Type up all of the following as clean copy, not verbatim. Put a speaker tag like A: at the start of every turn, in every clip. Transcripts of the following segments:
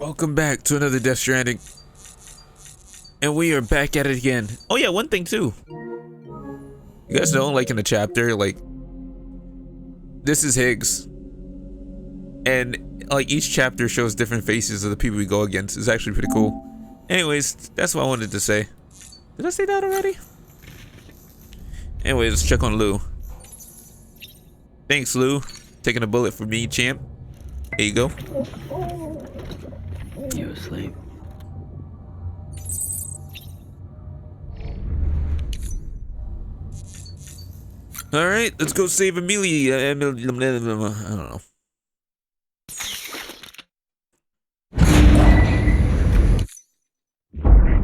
A: Welcome back to another Death Stranding. And we are back at it again. Oh yeah, one thing too. You guys know, like in the chapter, like, this is Higgs. And like each chapter shows different faces of the people we go against. It's actually pretty cool. Anyways, that's what I wanted to say. Did I say that already? Anyways, let's check on Lou. Thanks, Lou. Taking a bullet for me, champ. Here you go.
B: You asleep?
A: All right, let's go save Amelia. I don't know.
C: This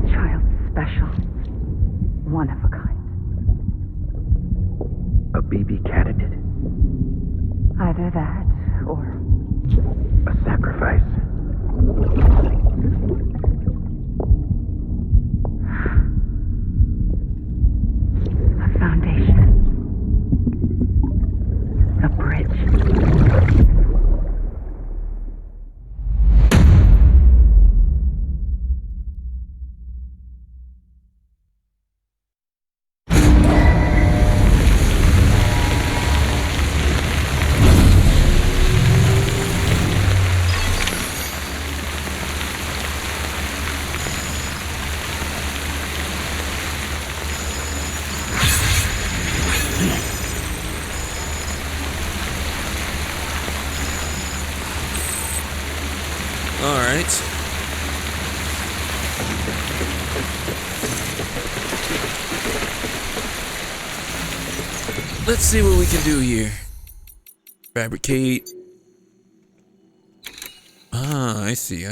C: child's special. One of a kind.
B: A BB candidate?
C: Either that, or
B: A sacrifice?
C: a foundation. A bridge.
A: All right. Let's see what we can do here. Fabricate. Ah, I see.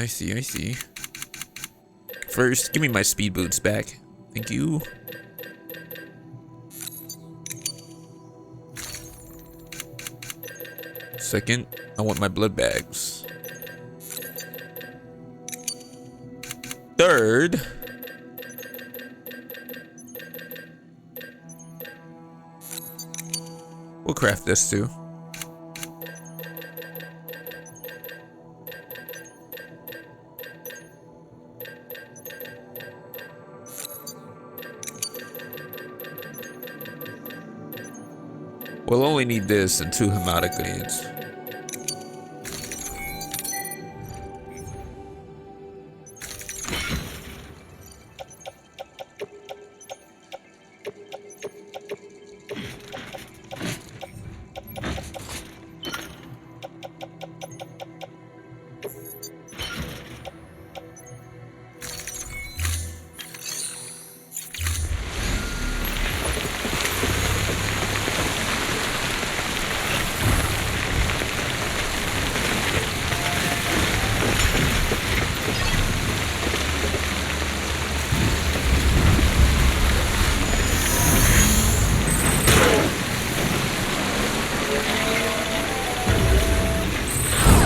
A: First, give me my speed boots back. Thank you. Second, I want my blood bags. Third, we'll craft this too. We'll only need this and 2 hematic grenades.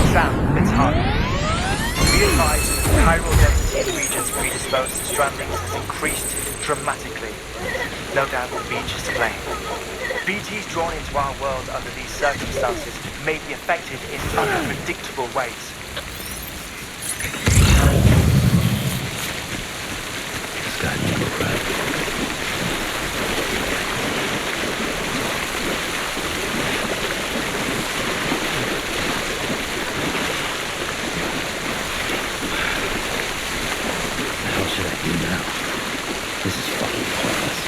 D: Sam, it's hard. Be advised, chiral density in regions predisposed to strandings has increased dramatically. No doubt the beach is to blame. BTs drawn into our world under these circumstances may be affected in unpredictable ways.
B: This guy never right. What should I do now? This is fucking pointless.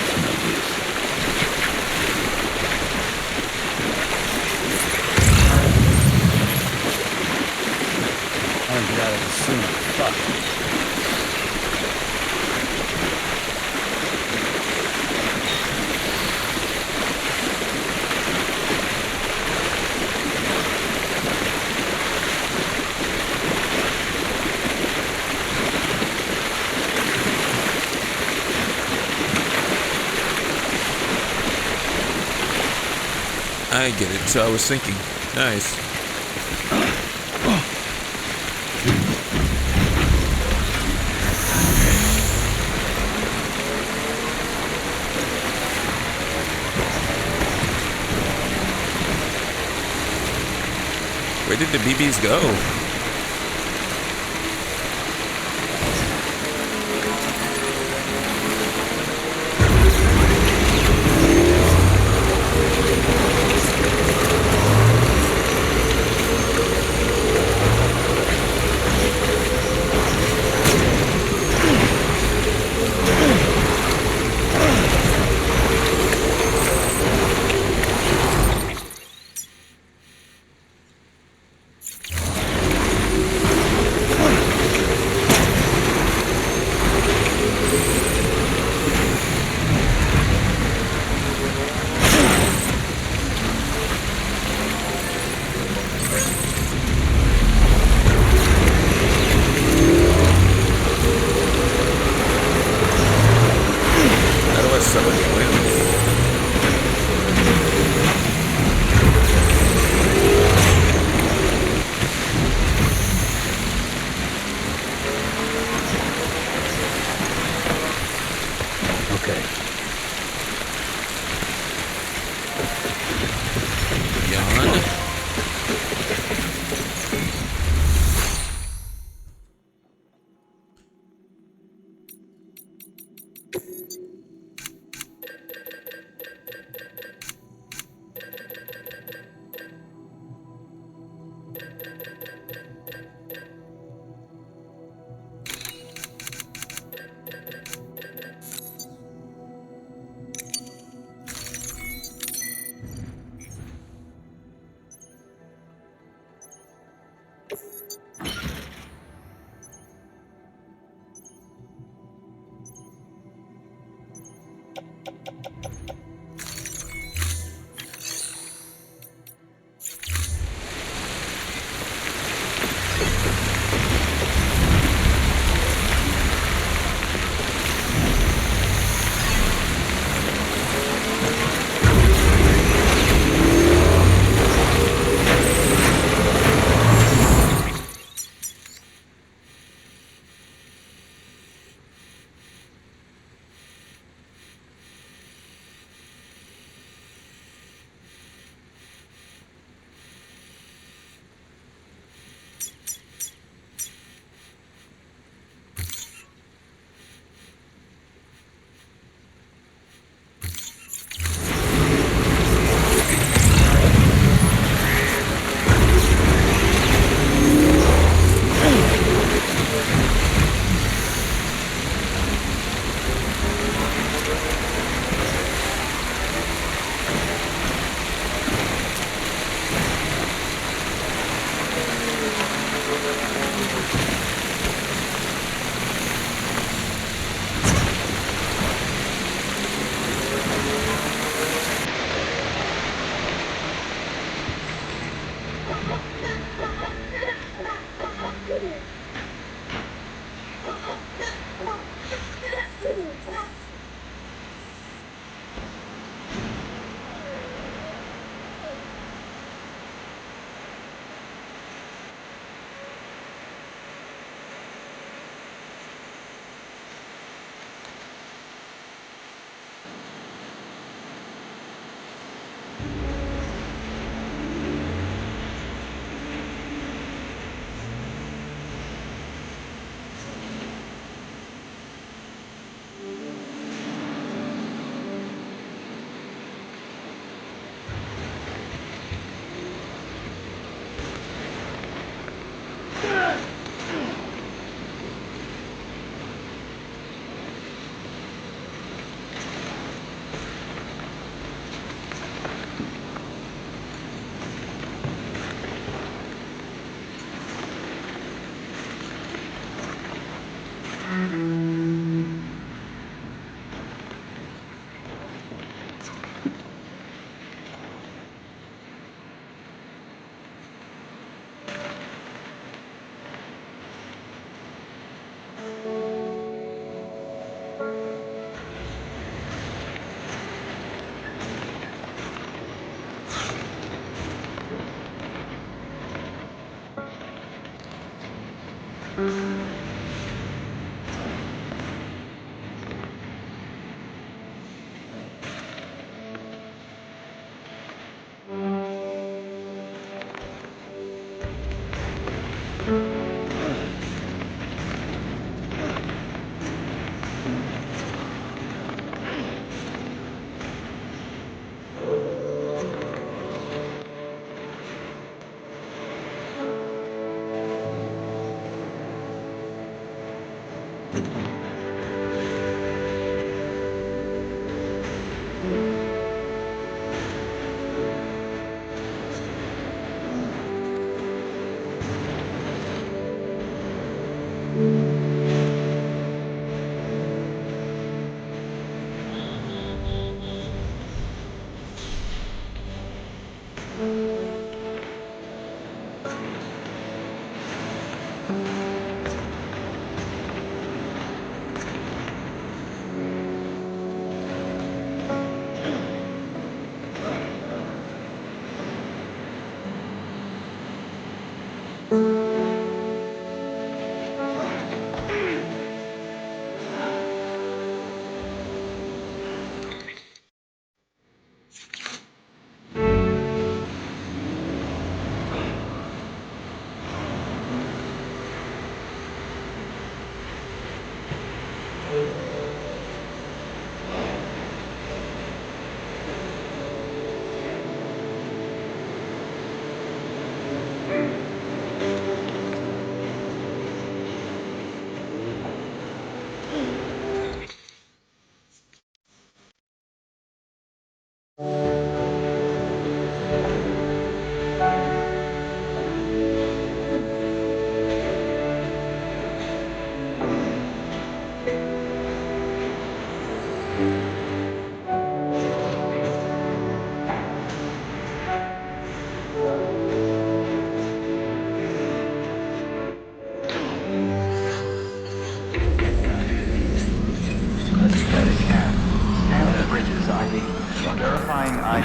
B: It's no use.
E: I want to get out of this soon. Fuck.
A: I get it. So I was thinking. Nice. Where did the BBs go?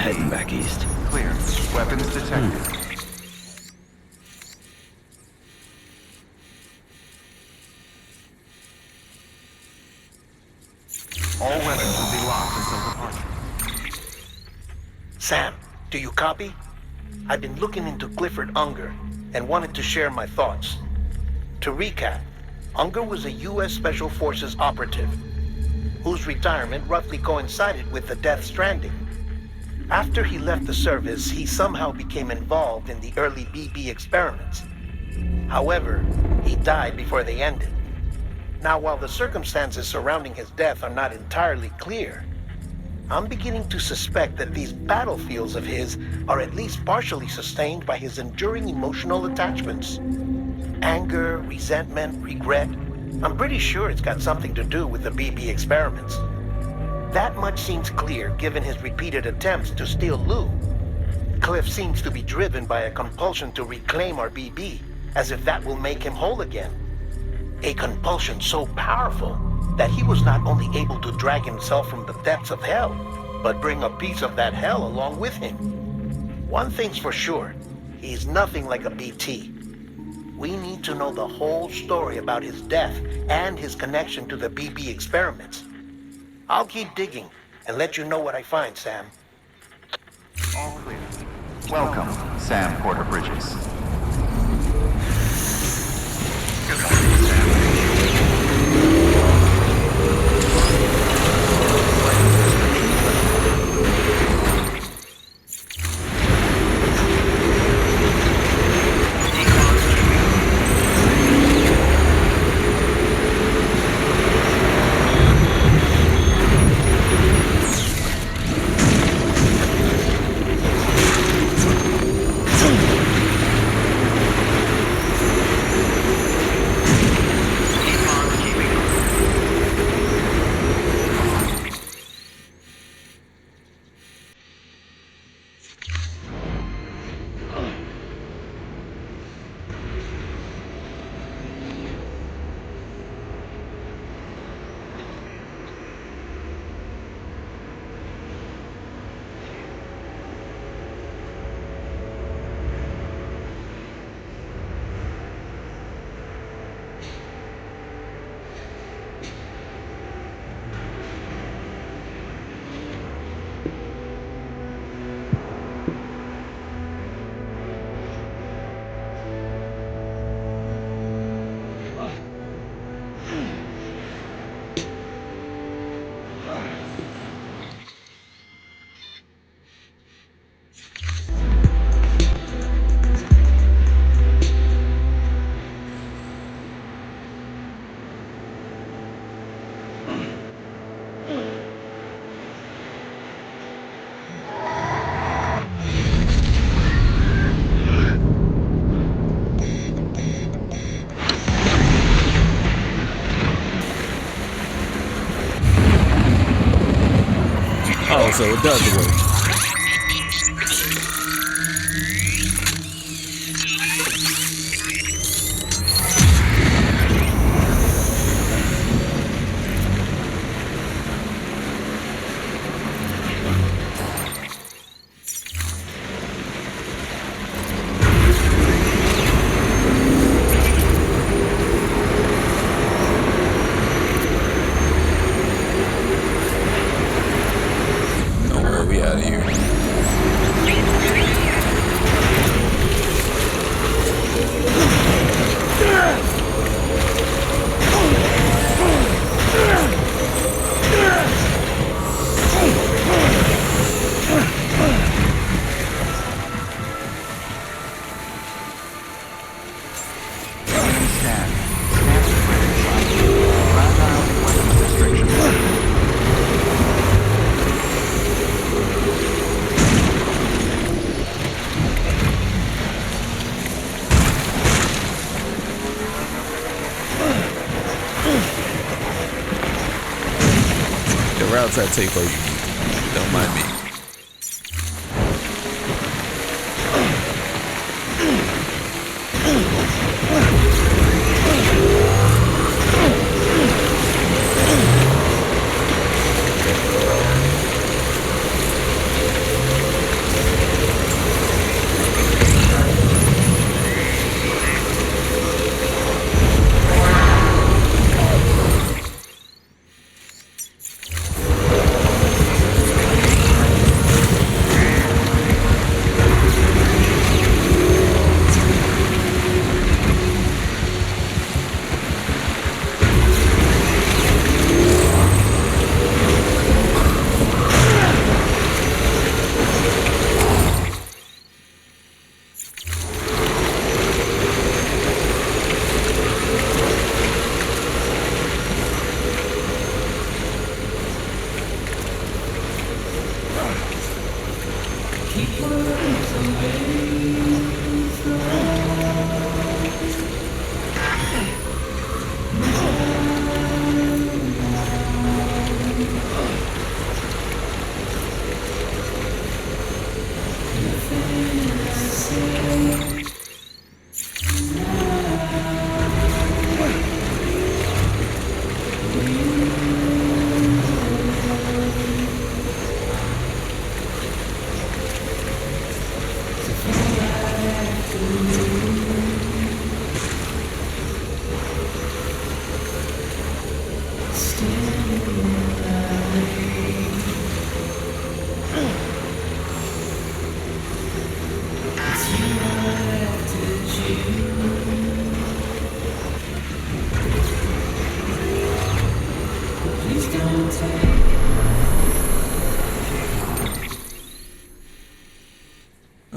B: heading back east.
F: Clear. Weapons detected. All weapons will be locked until departure.
G: Sam, do you copy? I've been looking into Clifford Unger and wanted to share my thoughts. To recap, Unger was a U.S. Special Forces operative whose retirement roughly coincided with the Death Stranding. After he left the service, he somehow became involved in the early BB experiments. However, he died before they ended. Now, while the circumstances surrounding his death are not entirely clear, I'm beginning to suspect that these battlefields of his are at least partially sustained by his enduring emotional attachments. Anger, resentment, regret. I'm pretty sure it's got something to do with the BB experiments. That much seems clear given his repeated attempts to steal Lou. Cliff seems to be driven by a compulsion to reclaim our BB, as if that will make him whole again. A compulsion so powerful that he was not only able to drag himself from the depths of hell, but bring a piece of that hell along with him. One thing's for sure, he's nothing like a BT. We need to know the whole story about his death and his connection to the BB experiments. I'll keep digging and let you know what I find, Sam.
F: All clear. Welcome, Sam Porter Bridges. Good luck, Sam.
A: Oh, so it does work. Routes I take are unique. Don't mind me.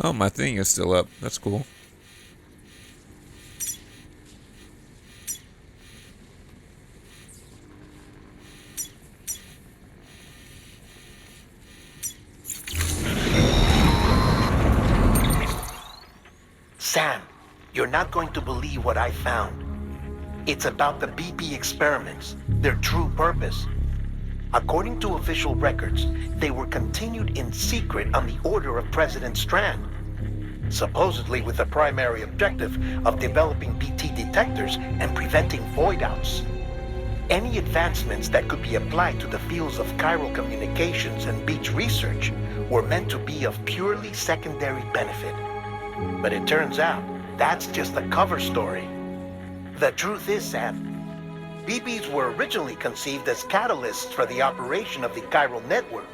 A: Oh, my thing is still up. That's cool.
G: Sam, you're not going to believe what I found. It's about the BP experiments, their true purpose. According to official records, they were continued in secret on the order of President Strand, supposedly with the primary objective of developing BT detectors and preventing void-outs. Any advancements that could be applied to the fields of chiral communications and beach research were meant to be of purely secondary benefit. But it turns out, that's just a cover story. The truth is, Sam, BBs were originally conceived as catalysts for the operation of the Chiral Network.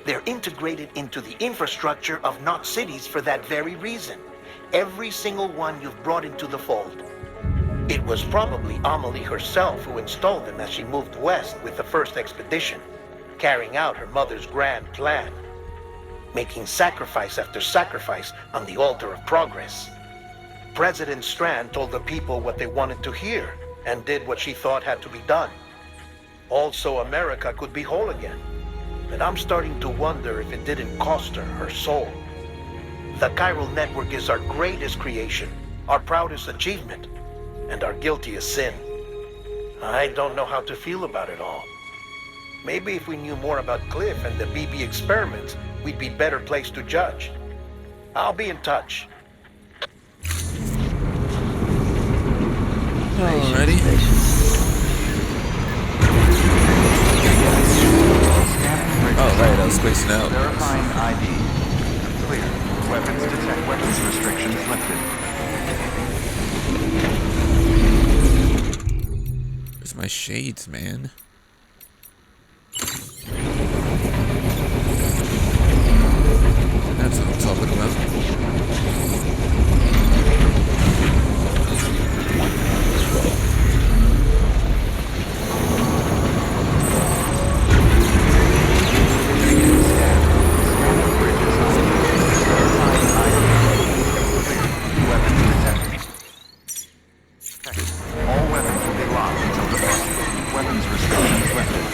G: They're integrated into the infrastructure of Knot cities for that very reason. Every single one you've brought into the fold. It was probably Amelie herself who installed them as she moved west with the first expedition, carrying out her mother's grand plan, making sacrifice after sacrifice on the altar of progress. President Strand told the people what they wanted to hear and did what she thought had to be done. Also, America could be whole again. And I'm starting to wonder if it didn't cost her her soul. The Chiral Network is our greatest creation, our proudest achievement, and our guiltiest sin. I don't know how to feel about it all. Maybe if we knew more about Cliff and the BB experiments, we'd be better placed to judge. I'll be in touch.
A: Alrighty. Oh, right, I was spacing out.
F: Verifying ID. Clear. Weapons detect. Weapons restrictions lifted.
A: Where's my shades, man? That's what I'm talking about.
F: All weapons will be locked until departure. Weapons restrictions lifted.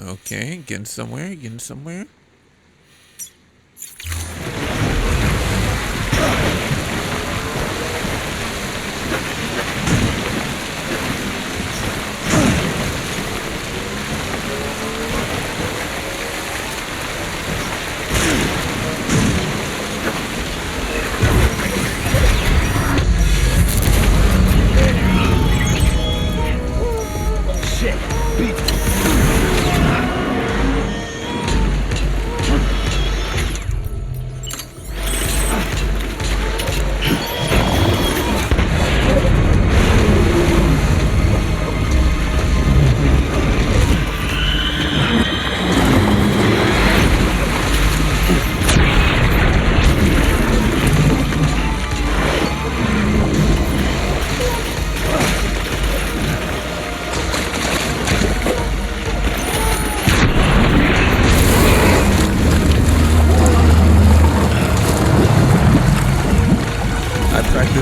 A: Okay, getting somewhere, getting somewhere.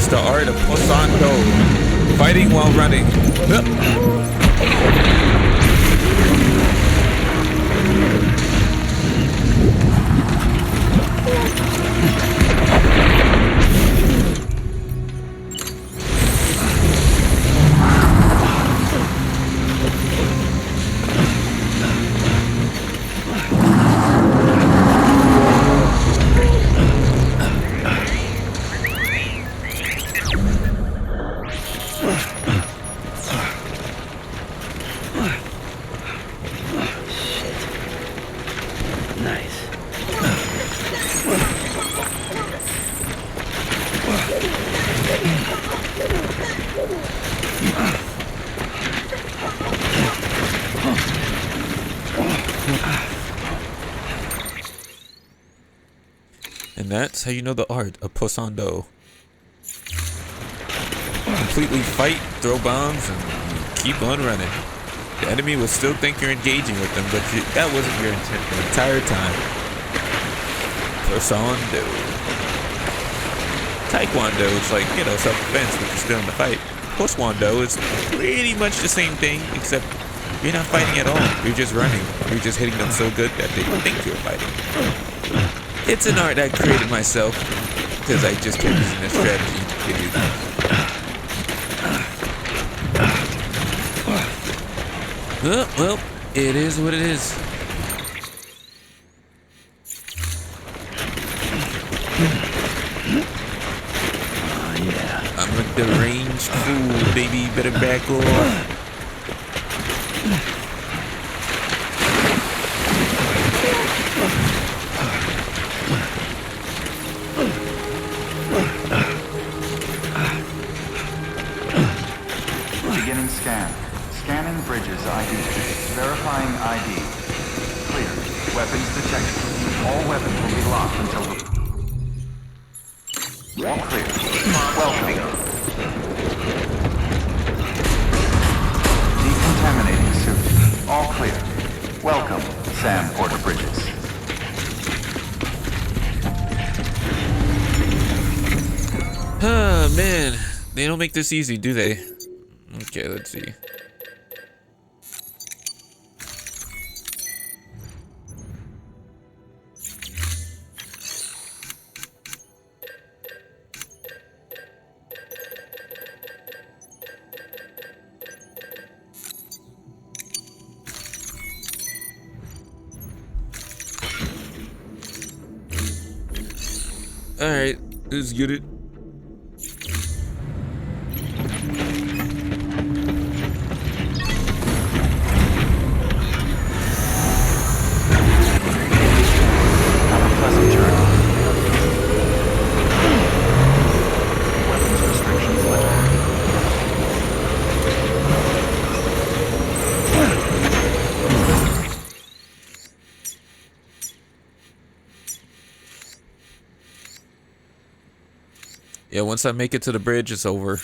A: is the art of Posando, fighting while running. And that's how you know the art of Posando. Completely fight, throw bombs, and keep on running. The enemy will still think you're engaging with them, but that wasn't your intent the entire time. Posando. Taekwondo is like, you know, self-defense, but you're still in the fight. Poswando is pretty much the same thing, except you're not fighting at all. You're just running. You're just hitting them so good that they think you're fighting. It's an art I created myself because I just kept using this strategy to do that. Well, it is what it is.
B: Oh, yeah.
A: I'm a deranged fool, baby. Better back off.
F: Beginning scan. Scanning bridges ID. Verifying ID. Clear. Weapons detected. All weapons will be locked until the... All clear. Welcome. Decontaminating suit. All clear. Welcome, Sam Porter-Bridges.
A: Oh, man. They don't make this easy, do they? Okay, let's see. Alright, let's get it. Yeah, once I make it to the bridge, it's over.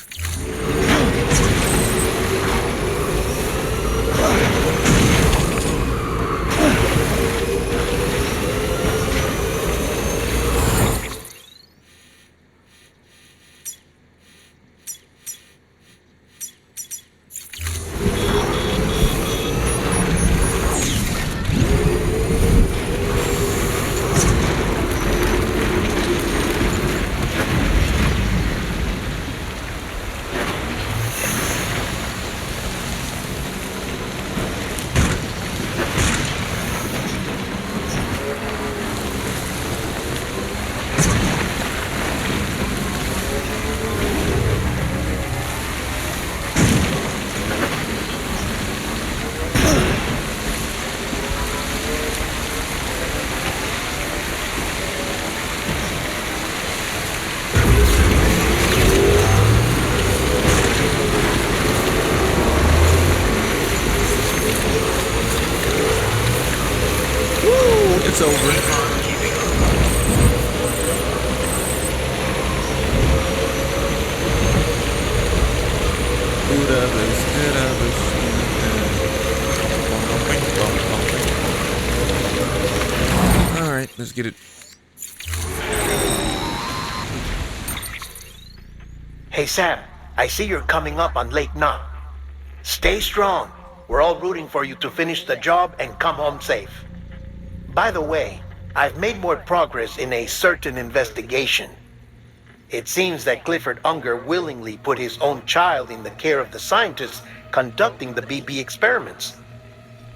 A: It's over. Alright, let's get it.
G: Hey Sam, I see you're coming up on Lake Knot. Stay strong. We're all rooting for you to finish the job and come home safe. By the way, I've made more progress in a certain investigation. It seems that Clifford Unger willingly put his own child in the care of the scientists conducting the BB experiments.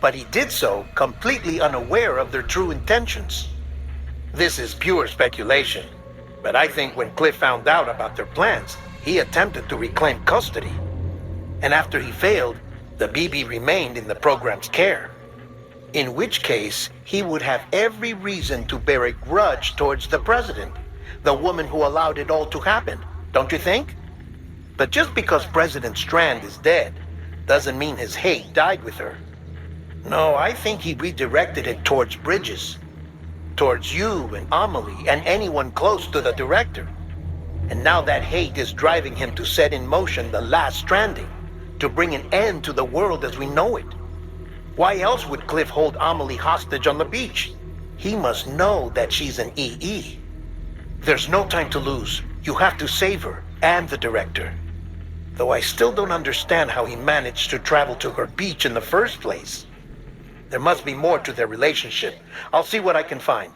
G: But he did so completely unaware of their true intentions. This is pure speculation, but I think when Cliff found out about their plans, he attempted to reclaim custody. And after he failed, the BB remained in the program's care. In which case, he would have every reason to bear a grudge towards the president, the woman who allowed it all to happen, don't you think? But just because President Strand is dead, doesn't mean his hate died with her. No, I think he redirected it towards Bridges. Towards you and Amelie and anyone close to the director. And now that hate is driving him to set in motion the last stranding, to bring an end to the world as we know it. Why else would Cliff hold Amelie hostage on the beach? He must know that she's an EE. There's no time to lose. You have to save her and the director. Though I still don't understand how he managed to travel to her beach in the first place. There must be more to their relationship. I'll see what I can find.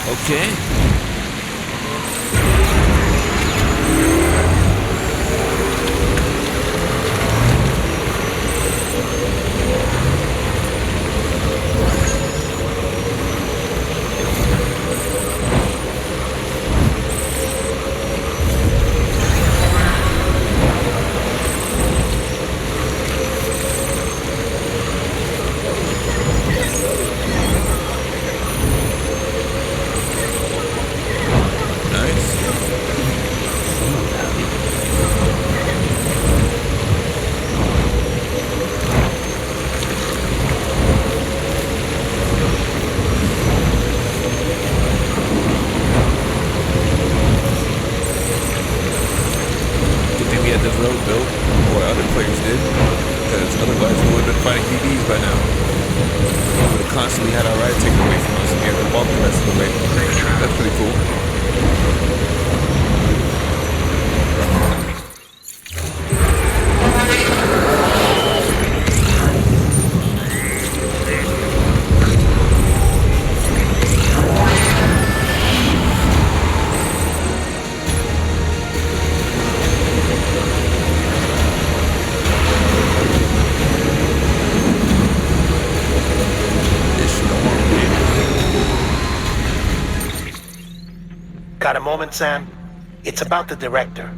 A: Okay.
G: Got a moment, Sam? It's about the director.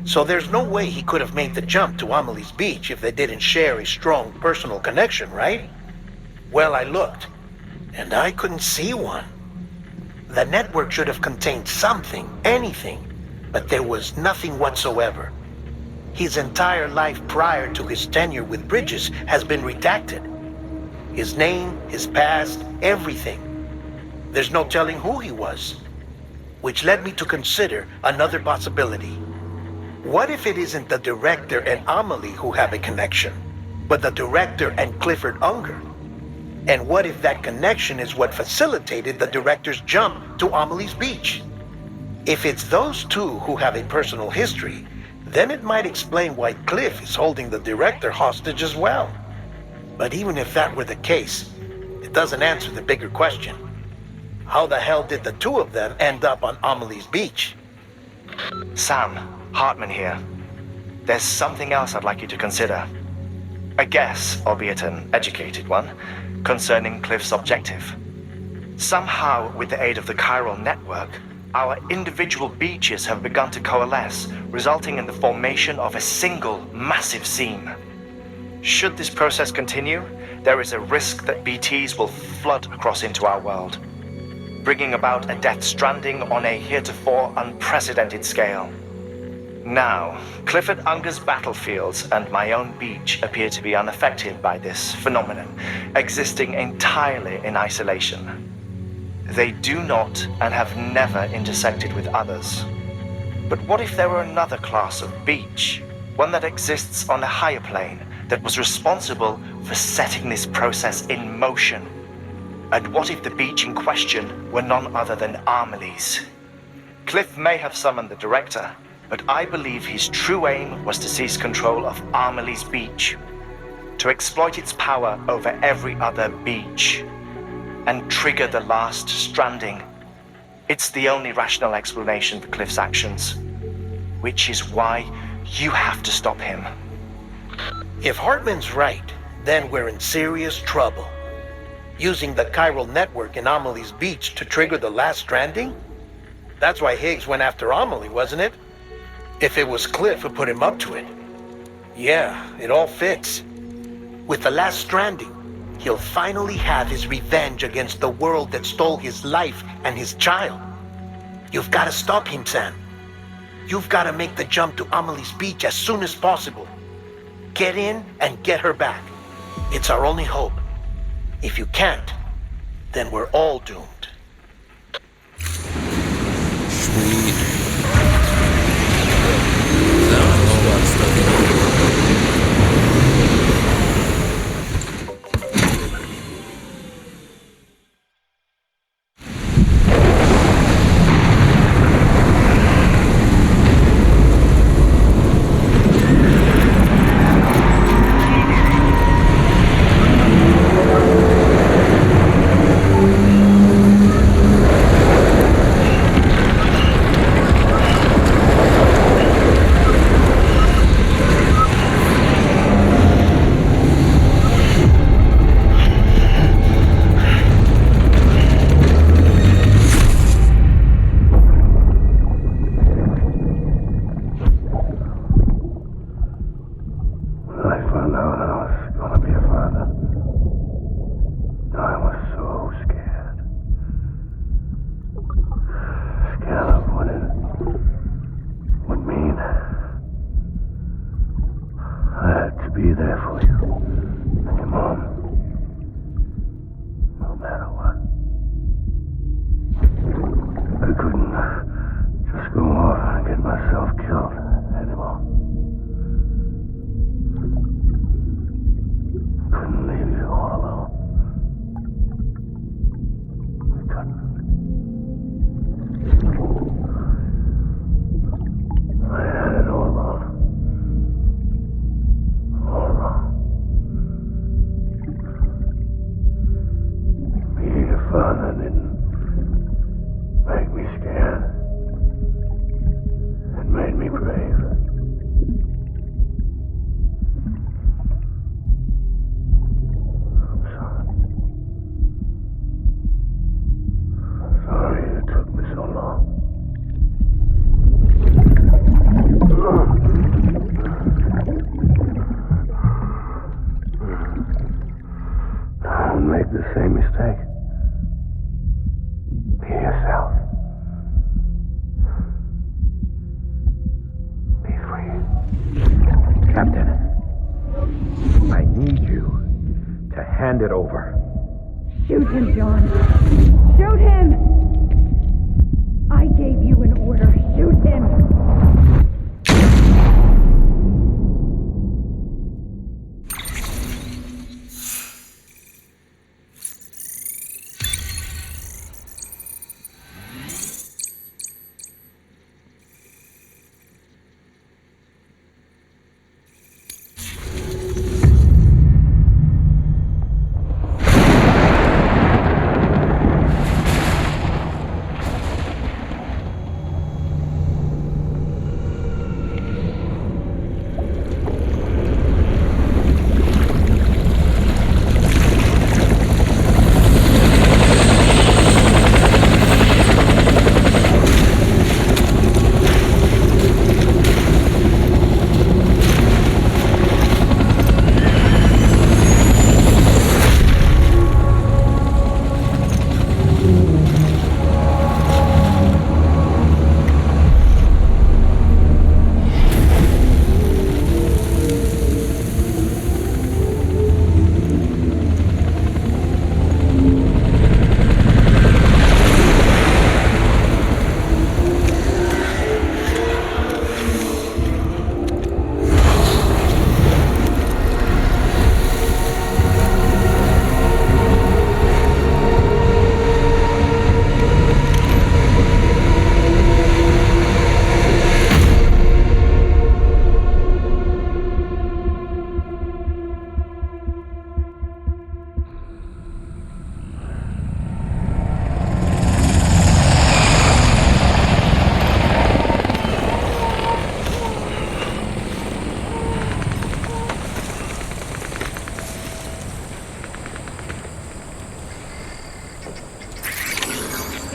G: So there's no way he could have made the jump to Amelie's beach if they didn't share a strong personal connection, right? Well, I looked, and I couldn't see one. The network should have contained something, anything, but there was nothing whatsoever. His entire life prior to his tenure with Bridges has been redacted. His name, his past, everything. There's no telling who he was. Which led me to consider another possibility. What if it isn't the director and Amelie who have a connection, but the director and Clifford Unger? And what if that connection is what facilitated the director's jump to Amelie's beach? If it's those two who have a personal history, then it might explain why Cliff is holding the director hostage as well. But even if that were the case, it doesn't answer the bigger question. How the hell did the two of them end up on Amelie's beach?
D: Sam, Hartman here. There's something else I'd like you to consider. A guess, albeit an educated one, concerning Cliff's objective. Somehow, with the aid of the Chiral Network, our individual beaches have begun to coalesce, resulting in the formation of a single massive seam. Should this process continue, there is a risk that BTs will flood across into our world, bringing about a Death Stranding on a heretofore unprecedented scale. Now, Clifford Unger's battlefields and my own beach appear to be unaffected by this phenomenon, existing entirely in isolation. They do not and have never intersected with others. But what if there were another class of beach, one that exists on a higher plane, that was responsible for setting this process in motion? And what if the beach in question were none other than Amelie's? Cliff may have summoned the director, but I believe his true aim was to seize control of Amelie's beach, to exploit its power over every other beach, and trigger the last stranding. It's the only rational explanation for Cliff's actions, which is why you have to stop him.
G: If Hartman's right, then we're in serious trouble. Using the Chiral Network in Amelie's beach to trigger the last stranding? That's why Higgs went after Amelie, wasn't it? If it was Cliff who put him up to it. Yeah, it all fits. With the last stranding, he'll finally have his revenge against the world that stole his life and his child. You've got to stop him, Sam. You've got to make the jump to Amelie's beach as soon as possible. Get in and get her back. It's our only hope. If you can't, then we're all doomed.
A: Sweet. That was a whole lot of stuff.
C: Shoot him, John. Shoot him! I gave you an order. Shoot him!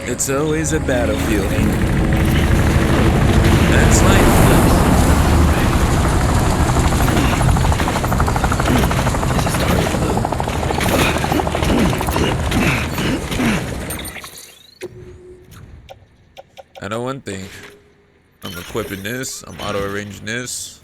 A: It's always a battlefield. That's life. I know one thing. I'm equipping this. I'm auto-arranging this.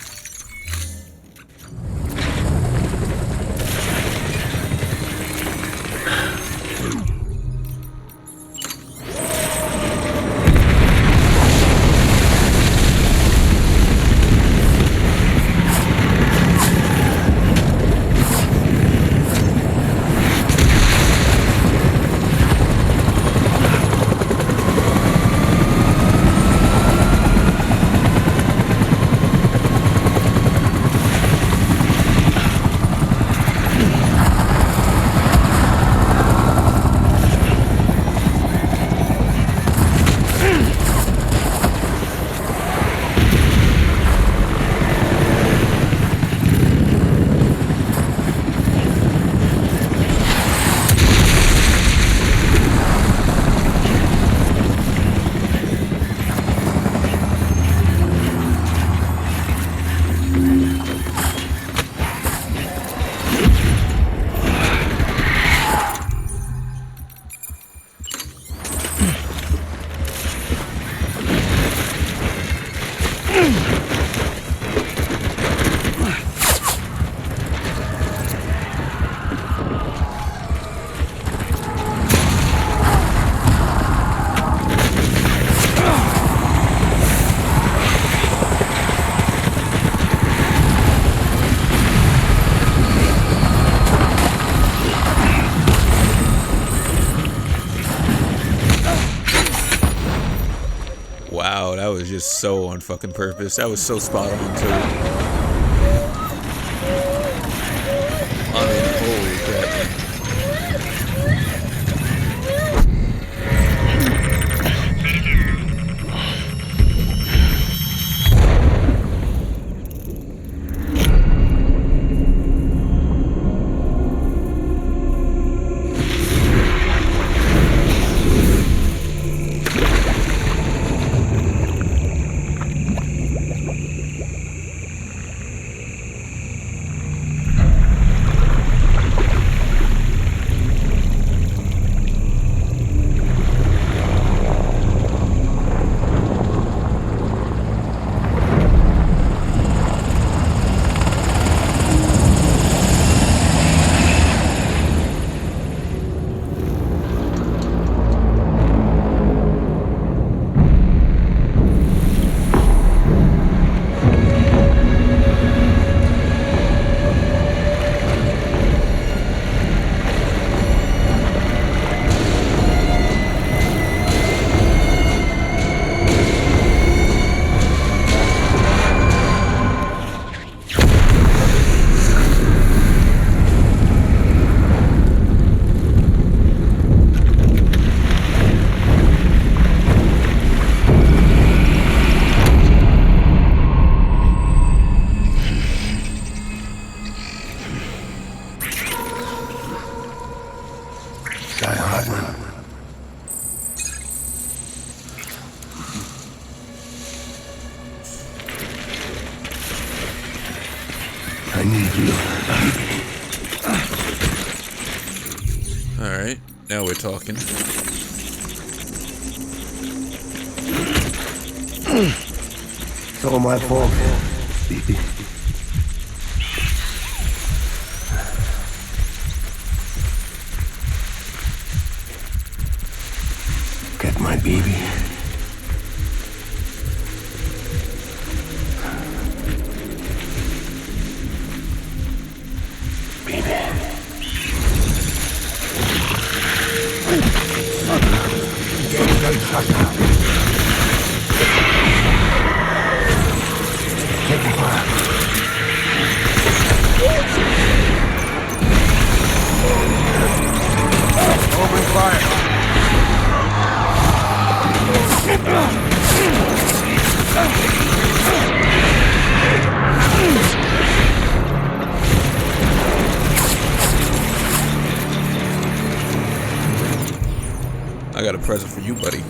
A: Wow, that was just so on fucking purpose. That was so spot on too. I mean, holy crap.
B: I need you.
A: Alright, now we're talking.
B: It's all my fault, baby. Get my baby.
A: I I got a present for you, buddy.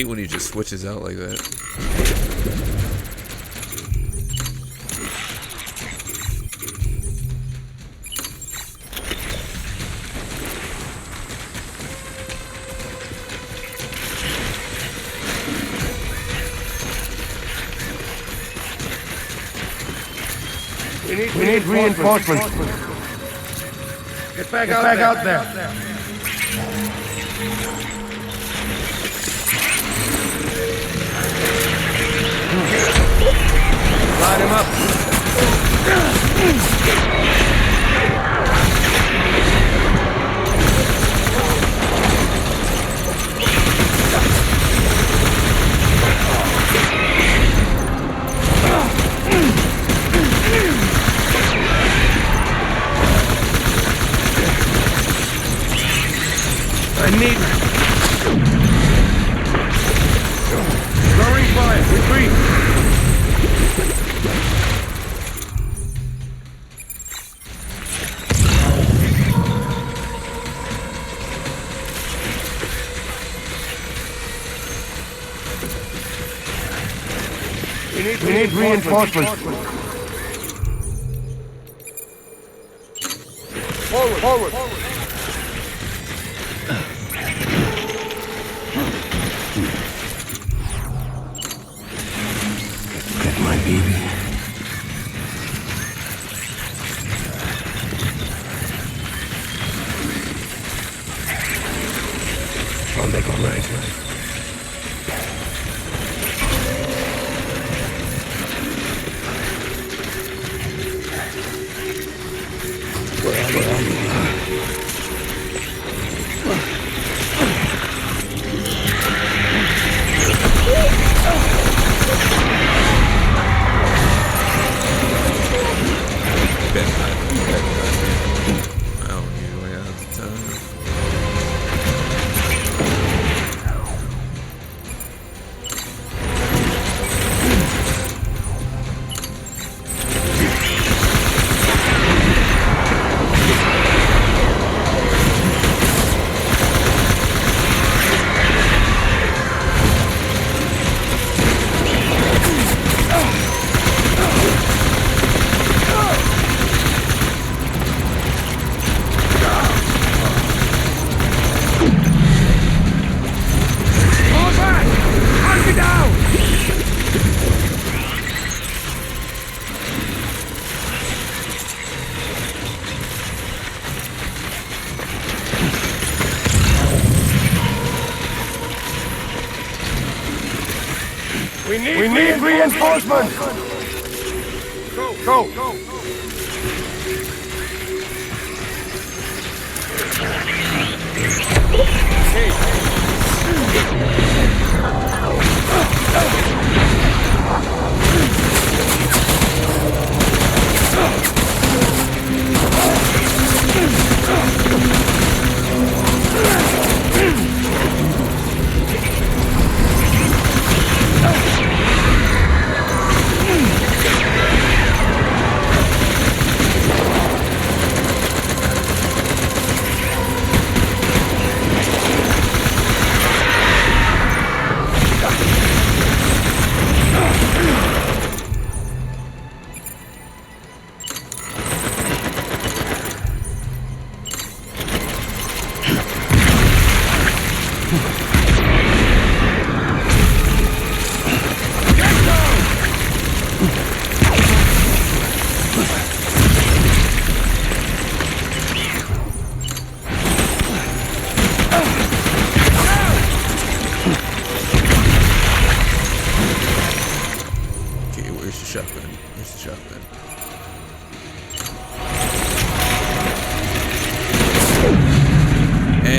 A: When he just switches out like that.
H: We need reinforcements. Get back out there. Line him up. I need lowering fire. Retreat. We need reinforcements. Forward. Get my baby. I'll make it right. We need reinforcements! Go!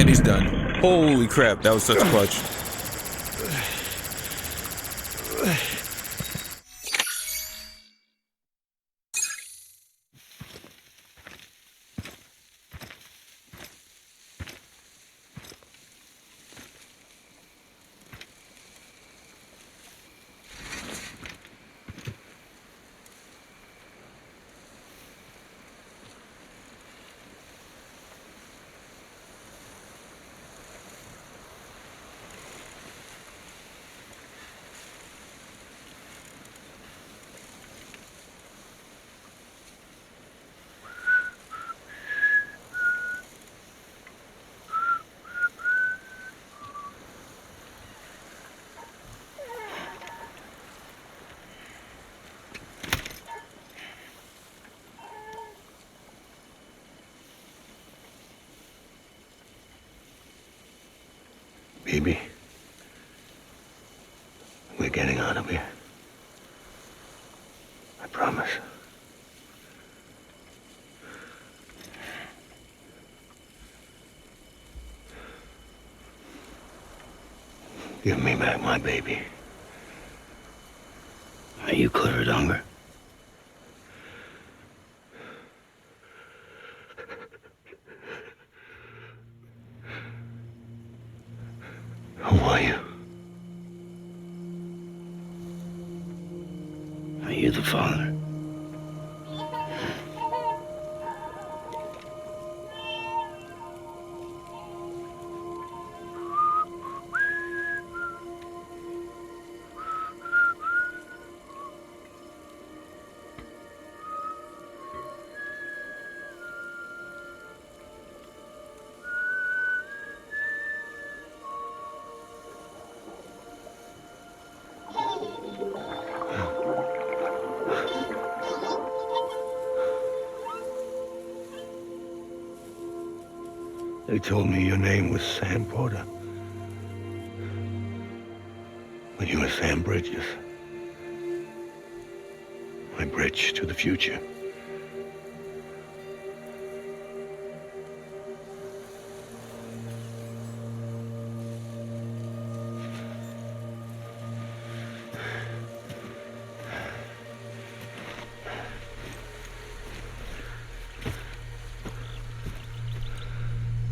A: And he's done. Holy crap, that was such a clutch.
H: Baby, we're getting out of here. I promise. Give me back my baby. Are you Clifford Unger? Who are you? Are you the father? They told me your name was Sam Porter. But you were Sam Bridges. My bridge to the future.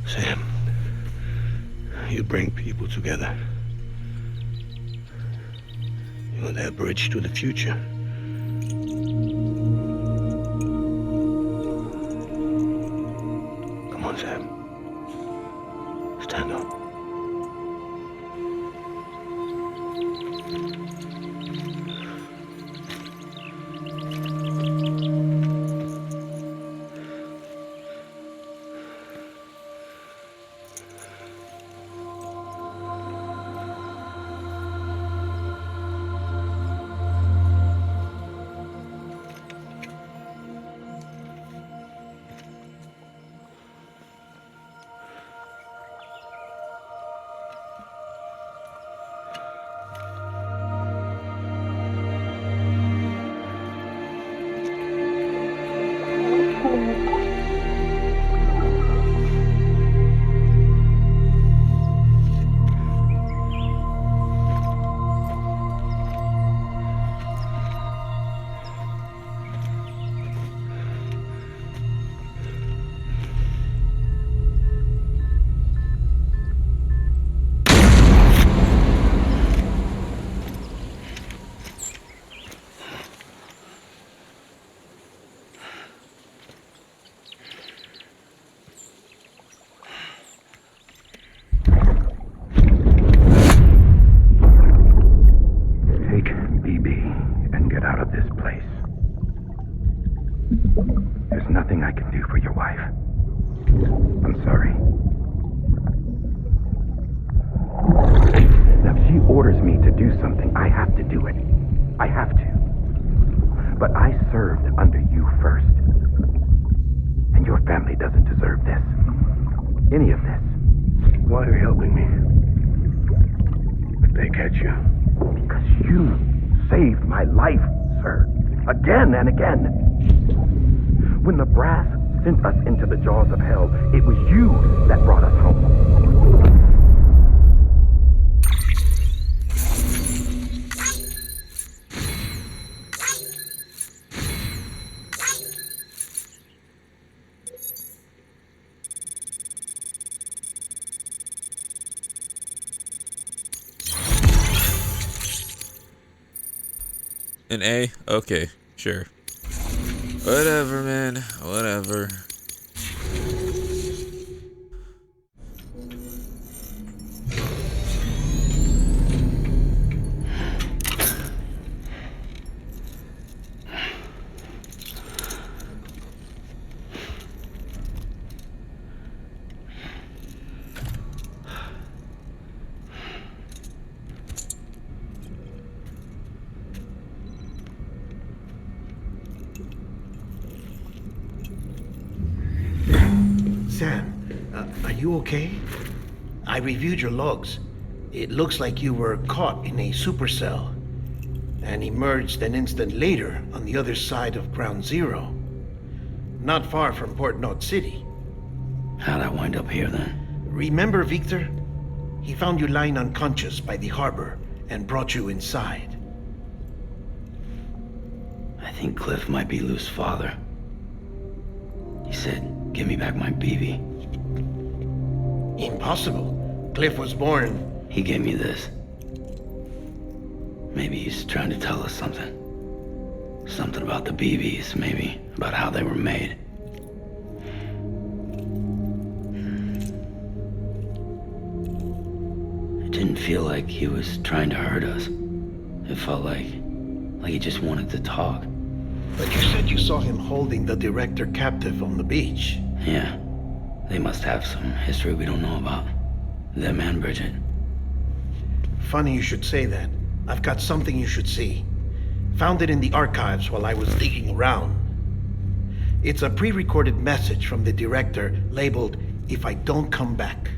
H: Sam, you bring people together. You're their bridge to the future. Come on, Sam. Stand up. Nothing I can do for your wife. I'm sorry. Now, if she orders me to do something, I have to do it. I have to. But I served under you first. And your family doesn't deserve this. Any of this. Why are you helping me? If they catch you. Because you saved my life, sir. Again and again. When the brass sent us into the jaws of hell. It was you that brought us home.
A: An A? Okay, sure. Whatever, man. Whatever.
G: Sam, are you okay? I reviewed your logs. It looks like you were caught in a supercell and emerged an instant later on the other side of Ground Zero. Not far from Port Knot City.
B: How'd I wind up here then?
G: Remember Victor? He found you lying unconscious by the harbor and brought you inside.
B: I think Cliff might be Lou's father. He said, give me back my BB.
G: Impossible. Cliff was born.
B: He gave me this. Maybe he's trying to tell us something. Something about the BBs, maybe. About how they were made. It didn't feel like he was trying to hurt us. It felt like he just wanted to talk.
G: But you said you saw him holding the director captive on the beach.
B: Yeah. They must have some history we don't know about. Them and Bridget.
G: Funny you should say that. I've got something you should see. Found it in the archives while I was digging around. It's a pre-recorded message from the director labeled, "If I don't come back."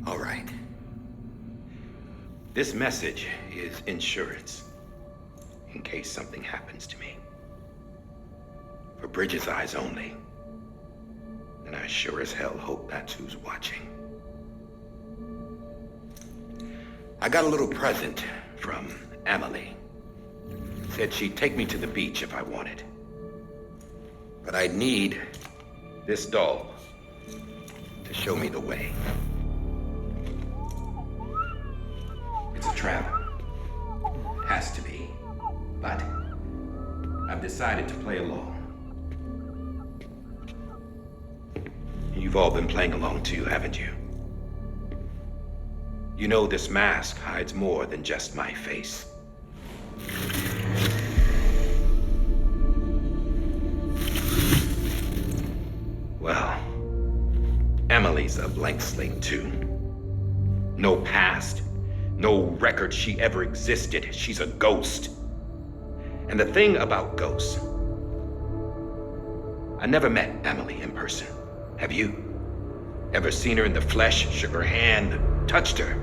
I: All right. This message is insurance, in case something happens to me. For Bridget's eyes only. And I sure as hell hope that's who's watching. I got a little present from Emily. Said she'd take me to the beach if I wanted. But I'd need this doll to show me the way. It's a trap. Has to be. But I've decided to play along. You've all been playing along too, haven't you? You know this mask hides more than just my face. Well, Emily's a blank slate too. No past. No record she ever existed. She's a ghost. And the thing about ghosts, I never met Emily in person. Have you? Ever seen her in the flesh, shook her hand, touched her?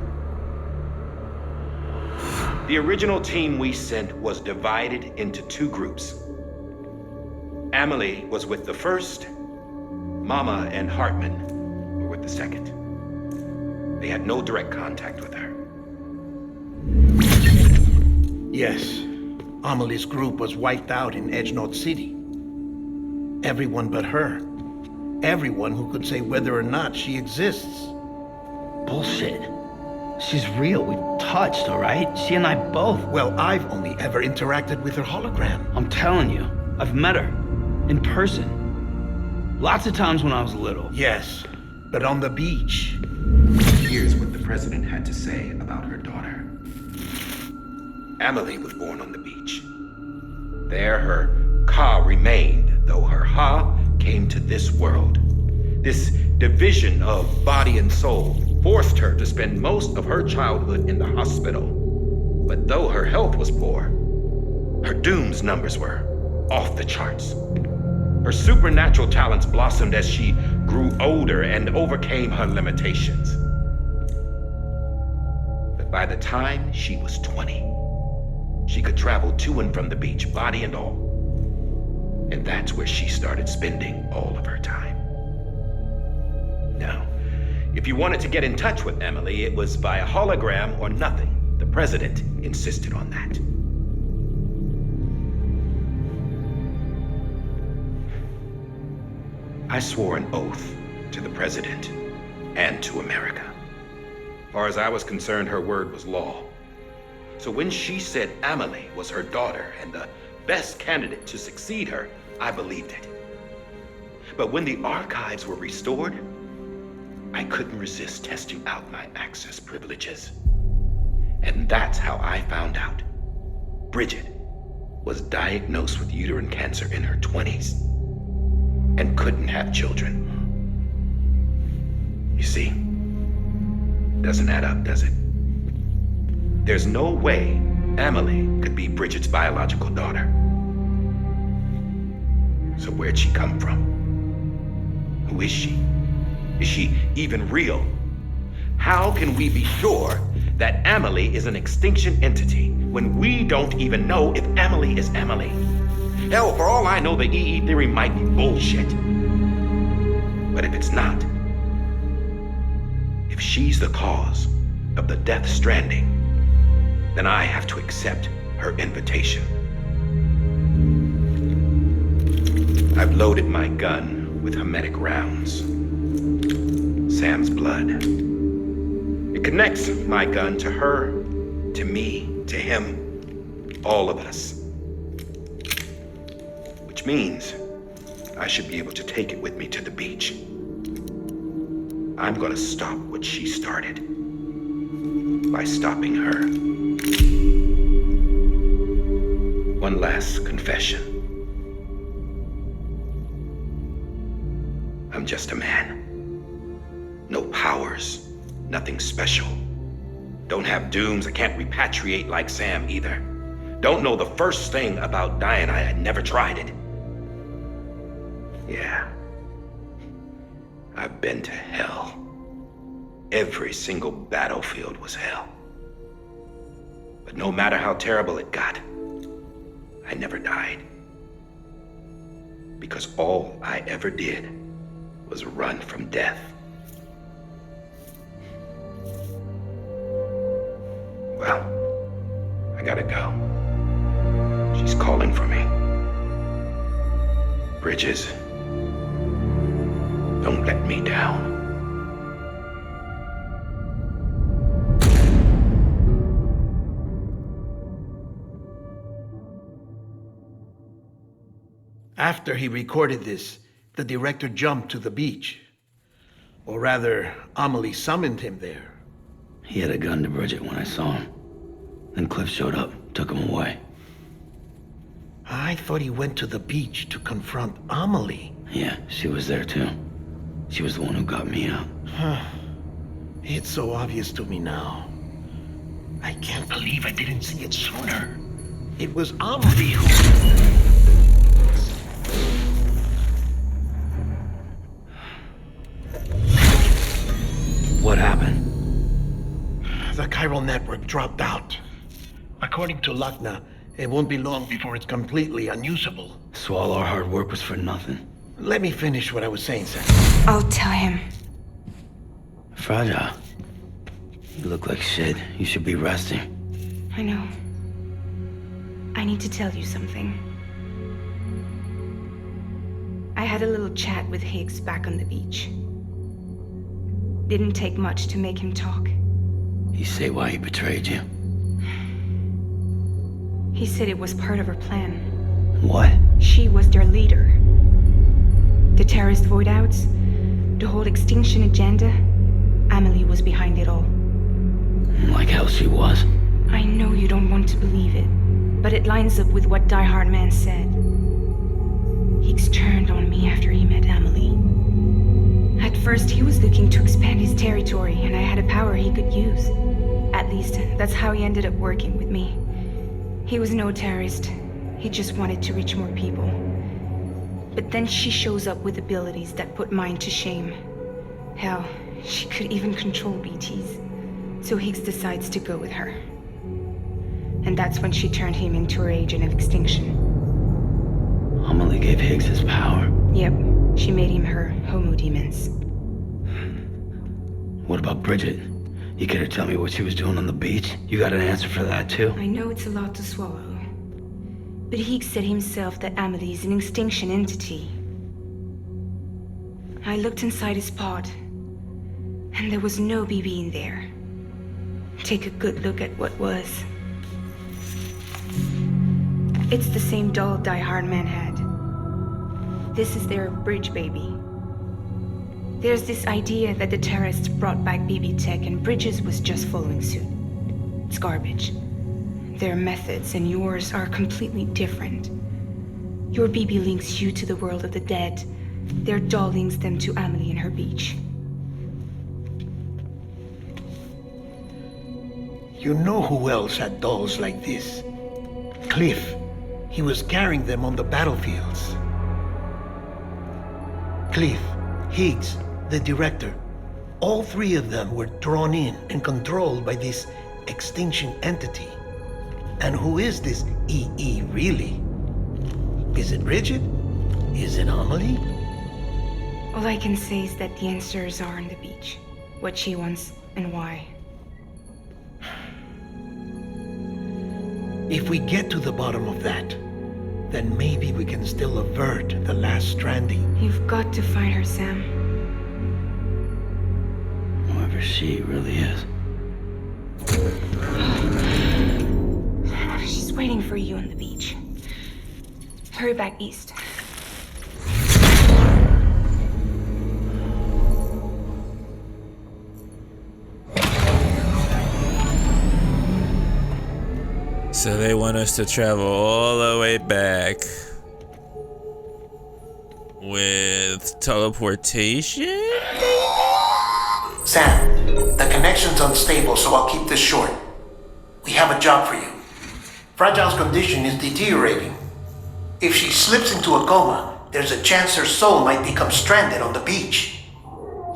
I: The original team we sent was divided into two groups. Emily was with the first. Mama and Hartman were with the second. They had no direct contact with her.
G: Yes, Amelie's group was wiped out in Edge Knot City. Everyone but her. Everyone who could say whether or not she exists.
B: Bullshit. She's real. We touched, all right? She and I both.
G: Well, I've only ever interacted with her hologram.
B: I'm telling you, I've met her. In person. Lots of times when I was little.
G: Yes, but on the beach.
I: Here's what the president had to say about her daughter. Emily was born on the beach. There her Ka remained, though her Ha came to this world. This division of body and soul forced her to spend most of her childhood in the hospital. But though her health was poor, her dooms numbers were off the charts. Her supernatural talents blossomed as she grew older and overcame her limitations. But by the time she was 20, she could travel to and from the beach, body and all. And that's where she started spending all of her time. Now, if you wanted to get in touch with Emily, it was via hologram or nothing. The president insisted on that. I swore an oath to the president and to America. As far as I was concerned, her word was law. So when she said Emily was her daughter and the best candidate to succeed her, I believed it. But when the archives were restored, I couldn't resist testing out my access privileges. And that's how I found out Bridget was diagnosed with uterine cancer in her 20s and couldn't have children. You see, doesn't add up, does it? There's no way Emily could be Bridget's biological daughter. So where'd she come from? Who is she? Is she even real? How can we be sure that Emily is an extinction entity when we don't even know if Emily is Emily? Hell, for all I know, the EE theory might be bullshit. But if it's not, if she's the cause of the Death Stranding, then I have to accept her invitation. I've loaded my gun with hermetic rounds. Sam's blood. It connects my gun to her, to me, to him, all of us. Which means I should be able to take it with me to the beach. I'm gonna stop what she started by stopping her. One last confession. I'm just a man. No powers, nothing special. Don't have dooms, I can't repatriate like Sam either. Don't know the first thing about dying, I had never tried it. Yeah. I've been to hell. Every single battlefield was hell. But no matter how terrible it got, I never died. Because all I ever did was run from death. Well, I gotta go. She's calling for me. Bridges, don't let me down.
G: After he recorded this, the director jumped to the beach. Or rather, Amelie summoned him there.
B: He had a gun to Bridget when I saw him. Then Cliff showed up, took him away.
G: I thought he went to the beach to confront Amelie.
B: Yeah, she was there too. She was the one who got me out.
G: It's so obvious to me now. I can't believe I didn't see it sooner. It was Amelie who...
B: What happened?
G: The Chiral Network dropped out. According to Luckna, it won't be long before it's completely unusable.
B: So all our hard work was for nothing.
G: Let me finish what I was saying, Sam.
C: I'll tell him.
B: Fragile. You look like shit. You should be resting.
C: I know. I need to tell you something. I had a little chat with Higgs back on the beach. Didn't take much to make him talk.
B: He say why he betrayed you?
C: He said it was part of her plan.
B: What?
C: She was their leader. The terrorist void-outs, the whole extinction agenda, Amelie was behind it all.
B: Like hell she was.
C: I know you don't want to believe it, but it lines up with what Die Hard Man said. Higgs turned on me after he met Amelie. At first, he was looking to expand his territory, and I had a power he could use. At least, that's how he ended up working with me. He was no terrorist. He just wanted to reach more people. But then she shows up with abilities that put mine to shame. Hell, she could even control BTs. So Higgs decides to go with her. And that's when she turned him into her agent of extinction.
B: Amelie gave Higgs his power.
C: Yep, she made him her homo demons.
B: What about Bridget? You care to tell me what she was doing on the beach? You got an answer for that too?
C: I know it's a lot to swallow. But Higgs said himself that Amelie is an extinction entity. I looked inside his pod, and there was no BB in there. Take a good look at what was. It's the same doll Die Hard Man had. This is their bridge baby. There's this idea that the terrorists brought back BB tech and Bridges was just following suit. It's garbage. Their methods and yours are completely different. Your BB links you to the world of the dead. Their doll links them to Amelie and her beach.
G: You know who else had dolls like this? Cliff. He was carrying them on the battlefields. Cliff, Higgs, the director. All three of them were drawn in and controlled by this extinction entity. And who is this EE really? Is it Bridget? Is it Amelie?
C: All I can say is that the answers are on the beach. What she wants and why.
G: If we get to the bottom of that, then maybe we can still avert the last stranding.
C: You've got to find her, Sam.
B: Whoever she really is.
C: She's waiting for you on the beach. Hurry back east.
A: So they want us to travel all the way back with teleportation?
G: Sam, the connection's unstable, so I'll keep this short. We have a job for you. Fragile's condition is deteriorating. If she slips into a coma, there's a chance her soul might become stranded on the beach.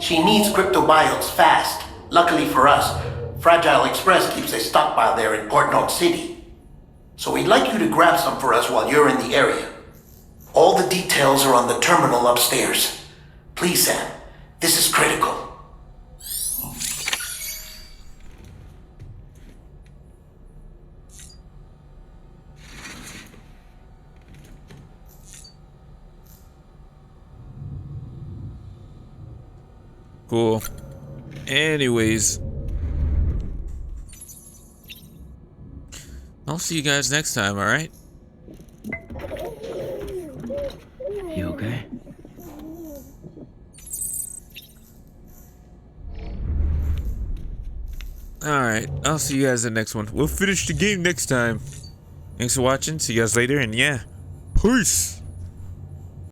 G: She needs cryptobiotes fast. Luckily for us, Fragile Express keeps a stockpile there in Port North City. So we'd like you to grab some for us while you're in the area. All the details are on the terminal upstairs. Please, Sam, this is critical.
A: Cool. Anyways, I'll see you guys next time, alright?
B: You okay?
A: Alright, I'll see you guys in the next one. We'll finish the game next time. Thanks for watching. See you guys later, and yeah, peace!